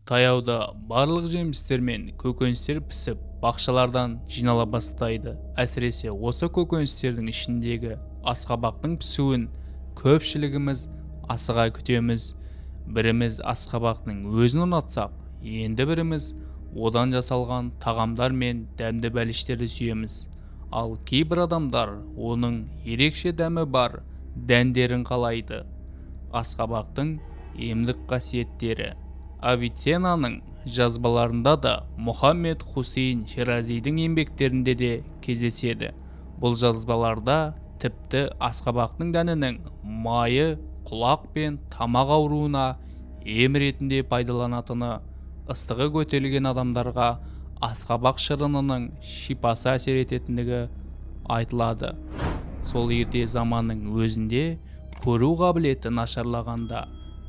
Таяуда барлық жемістер мен көкөністер пісіп, бақшалардан жинала бастайды. Әсіресе осы көкөністердің ішіндегі асқабақтың пісуін көпшілігіміз асыға күтеміз. Біріміз асқабақтың өзін ұнатсақ, енді біріміз одан жасалған тағамдар мен дәмді бәліштерді сүйеміз. Ал кейбір адамдар оның ерекше дәмі бар дәндерін қалайды. Асқабақтың емдік қасиеттері. Авиценнаның жазбаларында да Мұхаммед Хусейн Ширазидің еңбектерінде де кездеседі. Бұл жазбаларда тіпті асқабақтың дәнінің майы құлақ пен тамақ ауруына ем ретінде пайдаланатыны, ыстығы көтерілген адамдарға асқабақ шырынының шипасы әсер ететіндігі айтылады. Сол ерте заманның өзінде көру қабілеті нашарлағанда,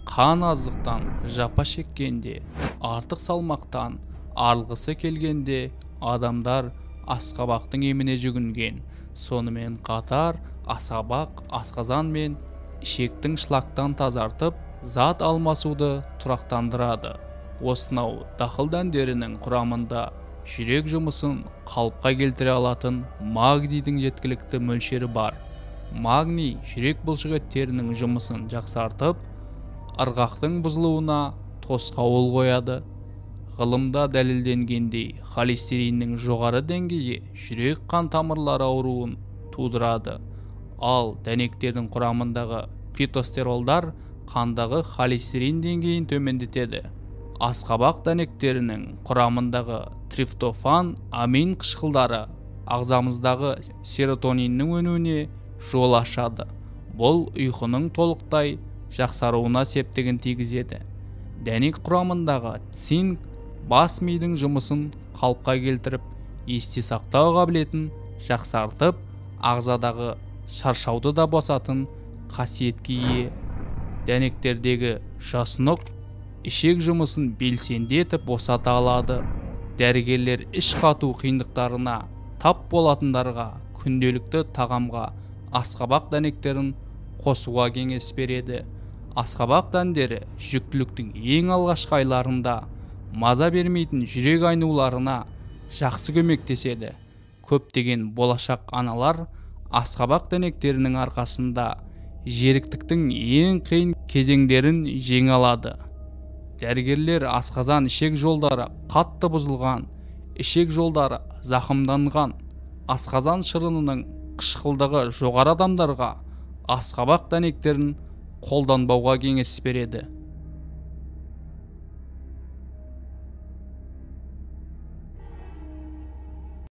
қан аздықтан жапа шеккенде, артық салмақтан арылғысы келгенде адамдар асқабақтың еміне жүгінген. Сонымен қатар асқабақ асқазан мен ішектің шлактан тазартып, зат алмасуды тұрақтандырады. Осынау дақыл дәндерінің құрамында жүрек жұмысын қалыпқа келтіре алатын магнийдің жеткілікті мөлшері бар. Магний жүрек бұлшықеттерінің жұмысын жақсартып, ырғақтың бұзылуына тосқауыл қояды. Ғылымда дәлелденгендей, холестериннің жоғары деңгейі жүрек қан тамырлары ауруын тудырады. Ал дәнектердің құрамындағы фитостеролдар қандағы холестерин деңгейін төмендетеді. Асқабақ дәнектерінің құрамындағы триптофан амин қышқылдары ағзамыздағы серотониннің өнуіне жол ашады. Бұл ұйқының толықтай жақсаруына септігін тигізеді. Дәнек құрамындағы цинк бас мидың жұмысын қалыпқа келтіріп, есте сақтау қабілетін жақсартып, ағзадағы шаршауды да басатын қасиетке ие. Дәнектердегі жасұнық ішек жұмысын белсенді етіп босата алады. Дәрігерлер іш қату қиындықтарына тап болатындарға күнделікті тағамға асқабақ дәнектерін қосуға кеңес береді. Асқабақ дәндері жүктіліктің ең алғашқы айларында маза бермейтін жүрек айнуларына жақсы көмектеседі. Көптеген болашақ аналар асқабақ дәнектерінің арқасында жеріктіктің ең қиын кезеңдерін жеңе алады. Дәрігерлер асқазан ішек жолдары қатты бұзылған, ішек жолдары зақымданған, асқазан шырынының қышқылдығы жоғары адамдарға асқабақ дәнектерін қолданбауға кеңес береді.